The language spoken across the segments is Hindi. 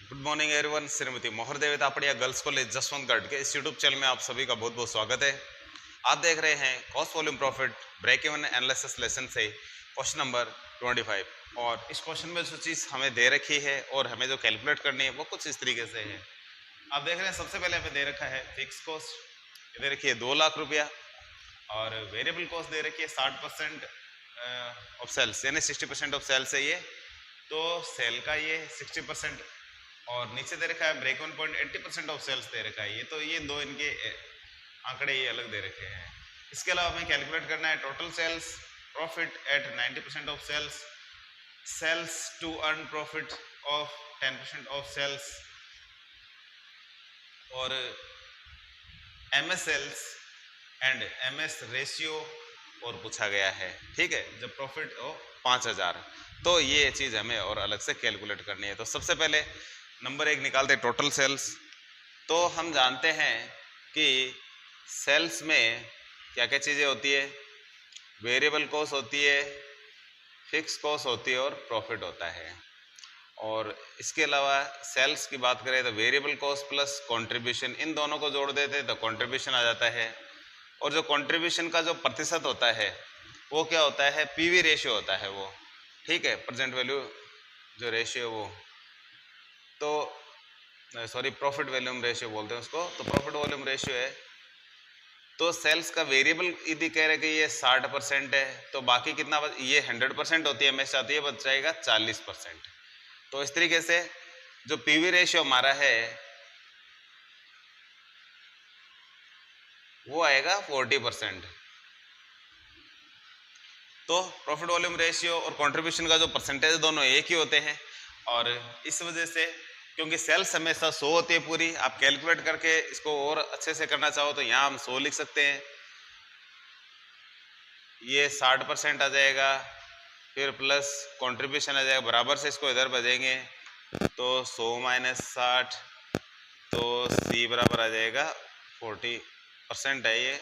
Good morning everyone. Shrimati Mohar Devi Tapadia girls college Jaswantgarh के इस यूट्यूब चैनल में आप सभी का बहुत बहुत स्वागत है। आप देख रहे हैं cost volume profit break even analysis lesson से क्वेश्चन नंबर 25। और इस क्वेश्चन में जो चीज़ हमें दे रखी है और हमें जो कैलकुलेट करनी है वो कुछ इस तरीके से है। आप देख रहे हैं सबसे पहले हमें दे रखा है फिक्स कॉस्ट, दे रखी है 2 लाख रुपया, और वेरिएबल कॉस्ट दे रखी है 60% ऑफ सेल्स, यानी 60% ऑफ सेल्स है ये, तो सेल का ये 60%, और नीचे दे रखा है break even point 80% of sales दे रखा है ये, तो ये दो इनके आंकड़े ये अलग दे रखे हैं। इसके अलावा हमें कैलकुलेट करना है total sales, profit at 90% of sales, sales to earn profit of 10% of sales, और MS sales and MS ratio और पूछा गया है। ठीक है, जब प्रॉफिट हो 5000, तो ये चीज़ हमें और अलग से कैलकुलेट करनी है। तो सबसे पहले नंबर 1 निकालते टोटल सेल्स। तो हम जानते हैं कि सेल्स में क्या क्या चीज़ें होती है, वेरिएबल कॉस्ट होती है, फिक्स कॉस्ट होती है और प्रॉफिट होता है। और इसके अलावा सेल्स की बात करें तो वेरिएबल कॉस्ट प्लस कंट्रीब्यूशन, इन दोनों को जोड़ देते हैं तो कंट्रीब्यूशन आ जाता है। और जो कंट्रीब्यूशन का जो प्रतिशत होता है वो क्या होता है, पीवी रेशियो होता है वो। ठीक है, प्रेजेंट वैल्यू जो रेशियो वो, तो सॉरी प्रॉफिट वॉल्यूम रेशियो बोलते हैं उसको, तो प्रॉफिट वॉल्यूम रेशियो है। तो सेल्स का वेरिएबल यदि कह रहे कि ये 60% है, तो बाकी कितना ये 100% होती है हमेशा, तो ये बच जाएगा 40%। तो इस तरीके से जो पीवी रेशियो हमारा है वो आएगा 40%। तो प्रॉफिट वॉल्यूम रेशियो और कंट्रीब्यूशन का जो परसेंटेज दोनों एक ही होते हैं, और इस वजह से क्योंकि सेल्स हमेशा 100 होती है पूरी, आप कैलकुलेट करके इसको और अच्छे से करना चाहो तो यहाँ हम 100 लिख सकते हैं, ये 60% आ जाएगा, फिर प्लस कंट्रीब्यूशन आ जाएगा, बराबर से इसको इधर भेजेंगे तो 100 माइनस 60, तो सी बराबर आ जाएगा 40% है ये,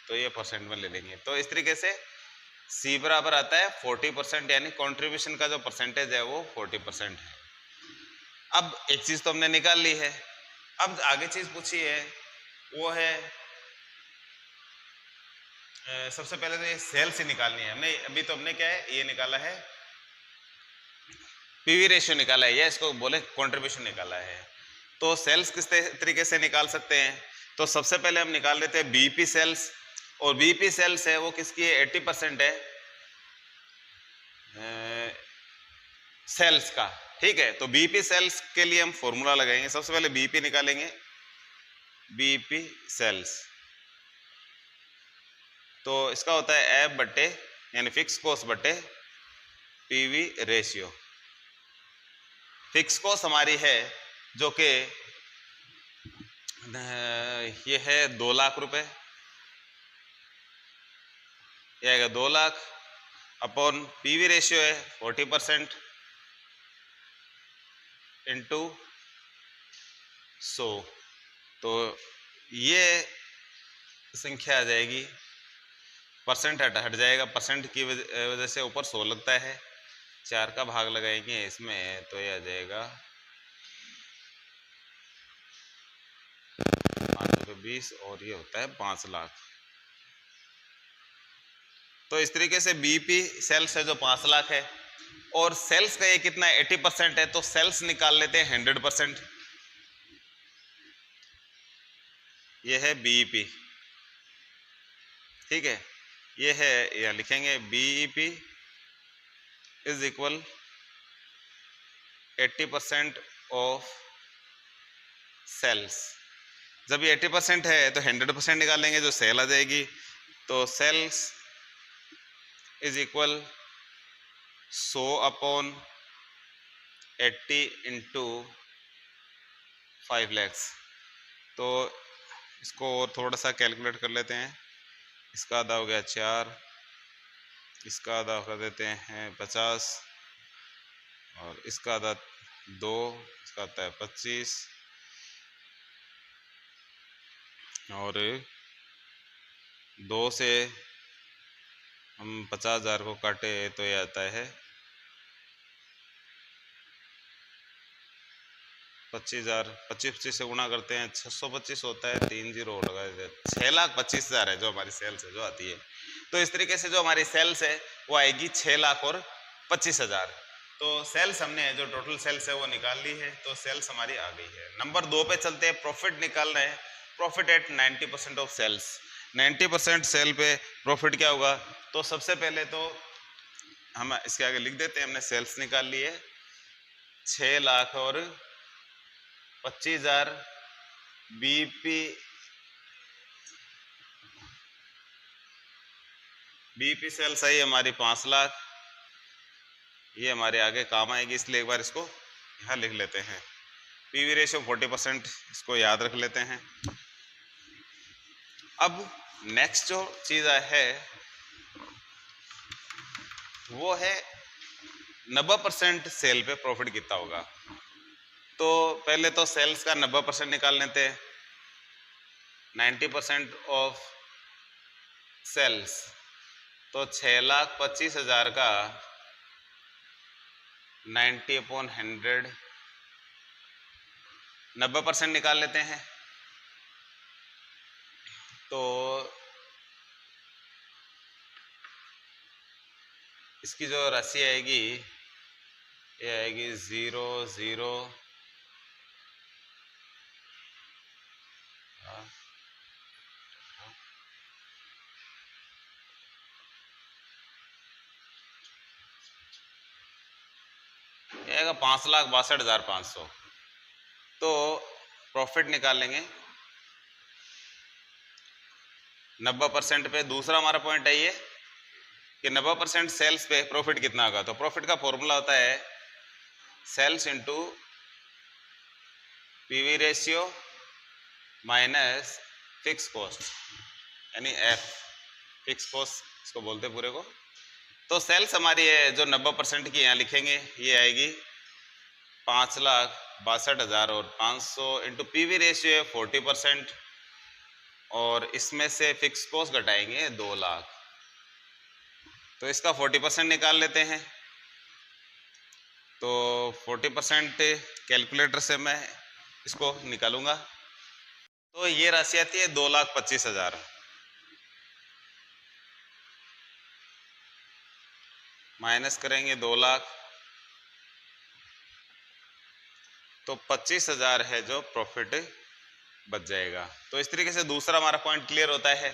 तो ये परसेंट में ले लेंगे। तो इस तरीके से सी बराबर आता है 40%, यानी कंट्रीब्यूशन का जो परसेंटेज है वो 40% है। अब एक चीज तो हमने निकाल ली है, अब आगे चीज पूछी है वो है सबसे पहले तो ये सेल्स ही निकालनी है हमने। अभी तो हमने क्या है, ये निकाला है पीवी रेशियो निकाला है, या इसको बोले कंट्रीब्यूशन निकाला है। तो सेल्स किस तरीके से निकाल सकते हैं, तो सबसे पहले हम निकाल लेते हैं बीपी सेल्स, और बीपी सेल्स है वो किसकी है, 80% है सेल्स का। ठीक है, तो बीपी सेल्स के लिए हम फॉर्मूला लगाएंगे, सबसे पहले बीपी निकालेंगे, बीपी सेल्स, तो इसका होता है एफ बटे यानी फिक्स कॉस्ट बटे पीवी रेशियो। फिक्स कॉस्ट हमारी है जो कि ये है 2 लाख रुपए, ये आएगा 2 लाख अपॉन पीवी रेशियो है 40% इंटू 100, तो ये संख्या आ जाएगी, परसेंट हट जाएगा, परसेंट की वजह से ऊपर 100 लगता है, 4 का भाग लगाएंगे इसमें तो ये आ जाएगा 520, और ये होता है 5 लाख। तो इस तरीके से बीपी सेल्स है जो 5 लाख है, और सेल्स का ये कितना 80% है, तो सेल्स निकाल लेते हैं 100%, ये है बीईपी। ठीक है, ये है, या लिखेंगे BEP is equal 80% of sales. जब ये 80% है तो 100% निकालेंगे, जो सेल आ जाएगी, तो sales is equal 100 upon 80 into 5 lakhs. तो इसको और थोड़ा सा कैलकुलेट कर लेते हैं, इसका आधा हो गया 4, इसका आधा कर देते हैं 50, और इसका आधा 2, इसका आता है 25, और 2 से हम 50,000 को काटे तो ये आता है 25,000 25 से गुणा करते हैं 625 होता है, 3 जीरो लगा देते, 6,25,000 है जो हमारी सेल्स है जो आती है। तो इस तरीके से जो हमारी सेल्स है वो आएगी 6,25,000। तो सेल्स हमने जो टोटल सेल्स है वो निकाल ली है, तो सेल्स हमारी आ गई है। नंबर 2 पे चलते हैं, प्रॉफिट निकाल रहे हैं। Profit at 90% of sales. 90% sale पे प्रॉफिट क्या होगा? तो सबसे पहले तो हम इसके आगे लिख देते हैं, हमने सेल्स निकाल ली है 6,25,000 बीपी सेल्स आई हमारी 5 लाख। ये हमारे आगे काम आएगी, इसलिए एक बार इसको यहाँ लिख लेते हैं। पीवी रेशियो 40%, इसको याद रख लेते हैं। अब नेक्स्ट जो चीज़ है वो है 90% सेल पे प्रॉफिट कितना होगा। तो पहले तो सेल्स का 90% निकाल लेते हैं। 90% ऑफ सेल्स, तो 6,25,000 का 90/100, 90% निकाल लेते हैं। तो इसकी जो राशि आएगी ये आएगी 0,0 आएगा 5,62,500। तो प्रॉफिट निकालेंगे 90% पे। दूसरा हमारा पॉइंट है ये कि 90% सेल्स पे प्रॉफिट कितना होगा। तो प्रॉफिट का फॉर्मूला होता है sales into PV ratio minus fix cost, यानी एफ, फिक्स कॉस्ट इसको बोलते पूरे को। तो सेल्स हमारी है जो 90% की यहाँ लिखेंगे, ये आएगी 5,62,500 इंटू पीवी रेशियो है 40%, और इसमें से फिक्स कॉस्ट घटाएंगे 2 लाख। तो इसका 40% निकाल लेते हैं। तो 40% कैलकुलेटर से मैं इसको निकालूंगा। तो ये राशि आती है 2,25,000 माइनस करेंगे 2 लाख, तो 25,000 है जो प्रॉफिट बच जाएगा। तो इस तरीके से दूसरा हमारा पॉइंट क्लियर होता है।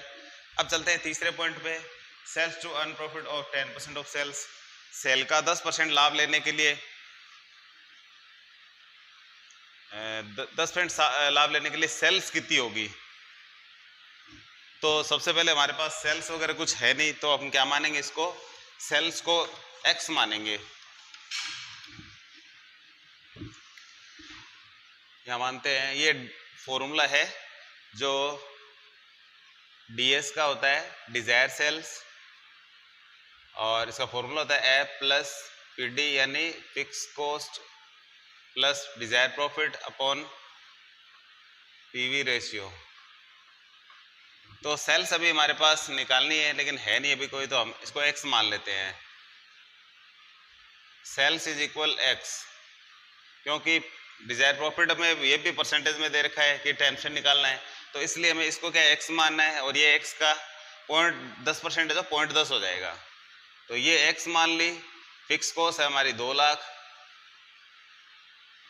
अब चलते हैं तीसरे पॉइंट पे, sales to earn profit of 10% of sales. Sale का 10% लाभ लेने के लिए 10% लाभ लेने के लिए सेल्स कितनी होगी। तो सबसे पहले हमारे पास सेल्स वगैरह कुछ है नहीं, तो हम क्या मानेंगे, इसको सेल्स को एक्स मानेंगे। यहाँ मानते हैं ये फॉर्मूला है जो डीएस का होता है, डिजायर सेल्स, और इसका फॉर्मूला होता है ए प्लस पीडी यानी fix cost plus Dzire profit upon PV ratio. तो सेल्स अभी हमारे पास निकालनी है लेकिन है नहीं अभी कोई, तो हम इसको एक्स मान लेते हैं। सेल्स इज इक्वल एक्स, क्योंकि डिजायर प्रॉफिट में ये भी परसेंटेज में दे रखा है कि 10% निकालना है, तो इसलिए हमें इसको क्या एक्स मानना है, और ये एक्स का 0.10% है तो 0.10 हो जाएगा। तो ये एक्स मान ली। फिक्स कॉस्ट है हमारी 2 लाख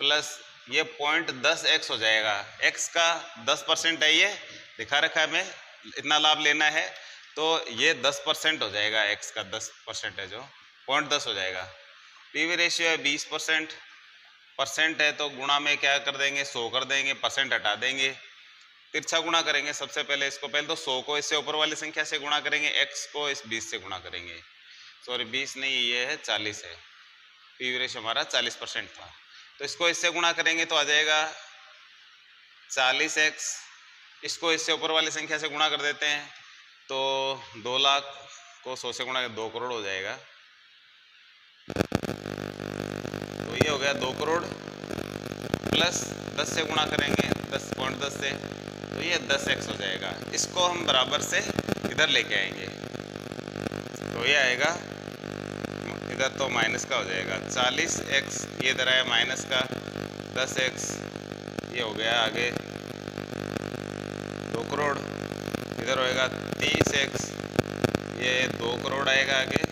प्लस ये 0.10 एक्स हो जाएगा। एक्स का 10% है, ये दिखा रखा है हमें इतना लाभ लेना है, तो ये 10% हो जाएगा। एक्स का 10% है जो 0.10 हो जाएगा। पीवी रेशियो है 20%, परसेंट है तो गुणा में क्या कर देंगे 100 कर देंगे, परसेंट हटा देंगे, तिरछा गुणा करेंगे। सबसे पहले इसको पहले तो 100 को इससे ऊपर वाली संख्या से गुणा करेंगे, एक्स को इस 20 से गुणा करेंगे। सॉरी 20 नहीं, ये है 40 है। पीवी रेशियो हमारा 40% था, तो इसको इससे गुणा करेंगे तो आ जाएगा 40x। इसको इससे ऊपर वाली संख्या से गुणा कर देते हैं तो 2 लाख को 100 से गुणा 2 करोड़ हो जाएगा। तो ये हो गया 2 करोड़ प्लस 10 से गुणा करेंगे 10.10 से, तो ये 10x हो जाएगा। इसको हम बराबर से इधर लेके आएंगे तो ये आएगा इधर तो माइनस का हो जाएगा 40x, ये इधर आया माइनस का 10x ये हो गया आगे 2 करोड़, इधर होएगा 30x, ये 2 करोड़ आएगा आगे।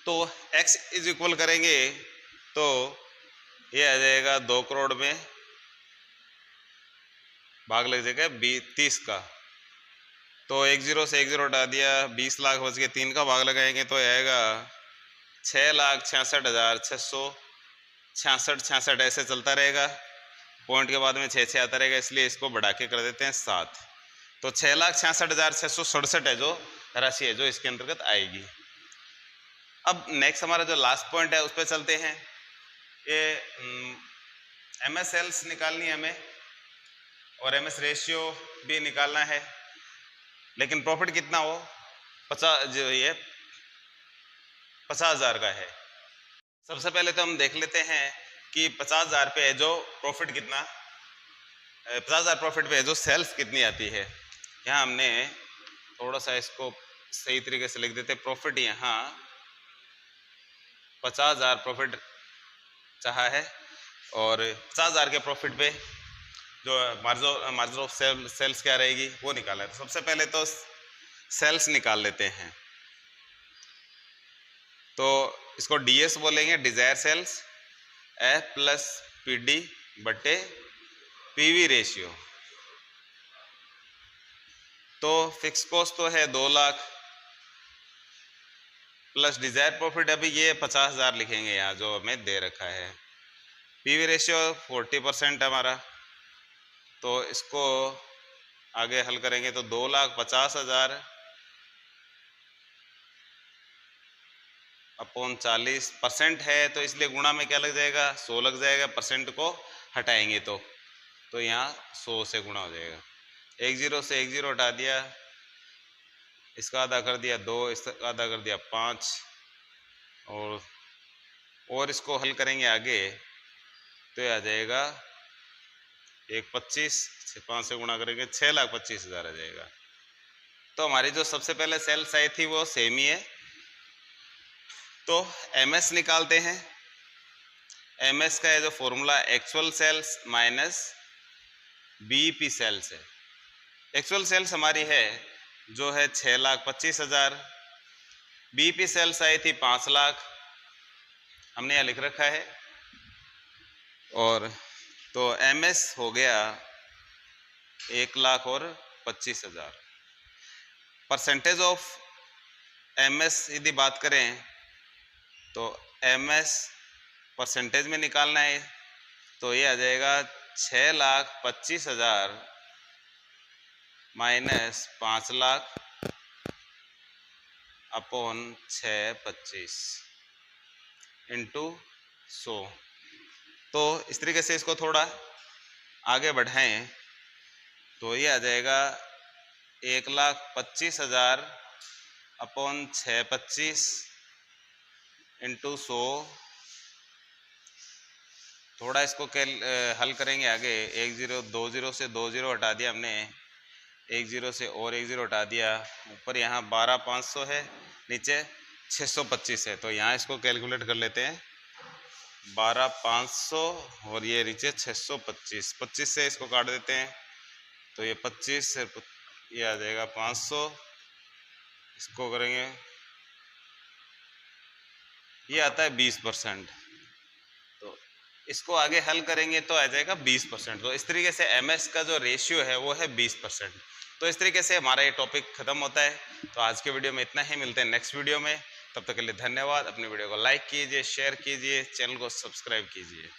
तो x इज इक्वल करेंगे तो ये आ जाएगा 2 करोड़ में भाग लग जाएगा 30 का, तो 1 0 से 1 0 हटा दिया, 20 लाख बच के 3 का भाग लगाएंगे तो आएगा 6,66,666 ऐसे चलता रहेगा, पॉइंट के बाद में 6 आता रहेगा, इसलिए इसको बढ़ा के कर देते हैं 7। तो 6,66,667 है जो राशि है जो इसके अंतर्गत आएगी। अब नेक्स्ट हमारा जो लास्ट पॉइंट है उस पर चलते हैं। ये एमएस सेल्स निकालनी है हमें और एमएस रेशियो भी निकालना है, लेकिन प्रॉफिट कितना हो 50, जो ये 50,000 का है। सबसे पहले तो हम देख लेते हैं कि 50,000 पे है जो प्रॉफिट कितना, 50,000 प्रॉफिट पे है जो सेल्स कितनी आती है। यहाँ हमने थोड़ा सा इसको सही तरीके से लिख देते, प्रॉफिट यहाँ 50,000 प्रॉफिट चाहा है और 50,000 के प्रॉफिट पे जो मार्जिन ऑफ सेल्स क्या रहेगी वो निकालना है। तो सबसे पहले तो सेल्स निकाल लेते हैं, तो इसको डीएस बोलेंगे, desire sales, F plus PD बटे पीवी रेशियो। तो फिक्स कॉस्ट तो है 2 लाख प्लस डिजायर प्रॉफिट, अभी ये 50,000 लिखेंगे यहाँ जो हमें दे रखा है। पीवी रेशियो 40% हमारा, तो इसको आगे हल करेंगे तो 2,50,000 अपॉन 40% है, तो इसलिए गुणा में क्या लग जाएगा 100 लग जाएगा, परसेंट को हटाएंगे तो यहाँ 100 से गुणा हो जाएगा। 1 0 से 1 0 हटा दिया, इसका आधा कर दिया 2, इसका आधा कर दिया 5, और इसको हल करेंगे आगे तो ये आ जाएगा 1,25, 5 से गुणा करेंगे 6,25,000 आ जाएगा। तो हमारी जो सबसे पहले सेल्स आई थी वो सेम ही है, तो एमएस निकालते हैं। एमएस का है जो formula actual sales minus BEP sales है। एक्चुअल सेल्स हमारी है जो है 6,25,000, बीईपी सेल्स आई थी 5 लाख, हमने यहाँ लिख रखा है, और तो एमएस हो गया 1,25,000। परसेंटेज ऑफ एमएस यदि बात करें तो एमएस परसेंटेज में निकालना है, तो ये आ जाएगा 6,25,000 माइनस 5 लाख अपॉन 625 इंटू 100। तो इस तरीके से इसको थोड़ा आगे बढ़ाएं तो ये आ जाएगा 1,25,000 अपॉन 625 इंटू 100। थोड़ा इसको हल करेंगे आगे, 1 0 2 0 से 2 0 हटा दिया हमने, 1 0 से और 1 0 हटा दिया, ऊपर यहाँ 12,500 है, नीचे 625 है, तो यहाँ इसको कैलकुलेट कर लेते हैं। 12,500 और ये नीचे 625, 25 से इसको काट देते हैं तो ये 25 से ये आ जाएगा 500, इसको करेंगे ये आता है 20%, तो इसको आगे हल करेंगे तो आ जाएगा 20%। तो इस तरीके से एमएस का जो रेशियो है वो है 20%। तो इस तरीके से हमारा ये टॉपिक खत्म होता है। तो आज के वीडियो में इतना ही, मिलते हैं नेक्स्ट वीडियो में, तब तक के लिए धन्यवाद। अपनी वीडियो को लाइक कीजिए, शेयर कीजिए, चैनल को सब्सक्राइब कीजिए।